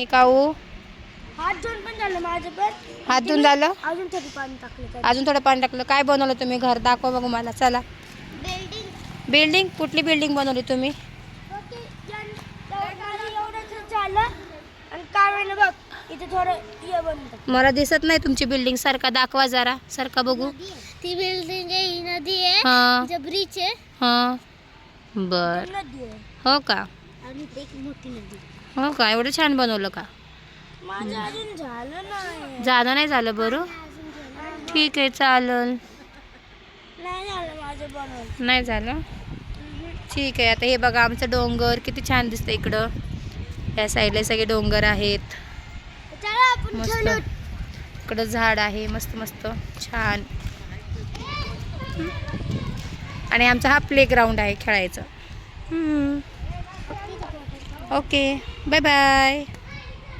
काऊ हात धुवून पण झालं माझं पण. हात धुवून झालं. अजून थोडी पाणी टाकलं. अजून थोडं पाणी टाकलं. काय बनवलं तुम्ही? घर दाखवा बघू मला. चला. बिल्डिंग कुठली बिल्डिंग बनवली तुम्ही? झालं आणि काय बघ इथे थोडं हे बनवलं. मला दिसत नाही तुमची बिल्डिंग. सारखा दाखवा जरा. सारखा बघू. ती बिल्डिंग आहे, ही नदी आहे, हां ब्रिज आहे. हां बर. नदी आहे हो का? आणि एक मोठी नदी. हो का? एवढं छान बनवलं का? माझं अजून झालं नाही. जादा नाही झालं बरं. ठीक आहे चालेल. नाही झालं माझं बनवलं. नाही झालं. ठीक आहे. आता हे बघा आमचं डोंगर किती छान दिसतं इकडं. या साईडला सगळे डोंगर आहेत. चला आपण मस्त. खेळू. इकडं झाड आहे मस्त मस्त छान. आणि आमचा हा प्ले ग्राउंड आहे खेळायचं. Okay bye bye.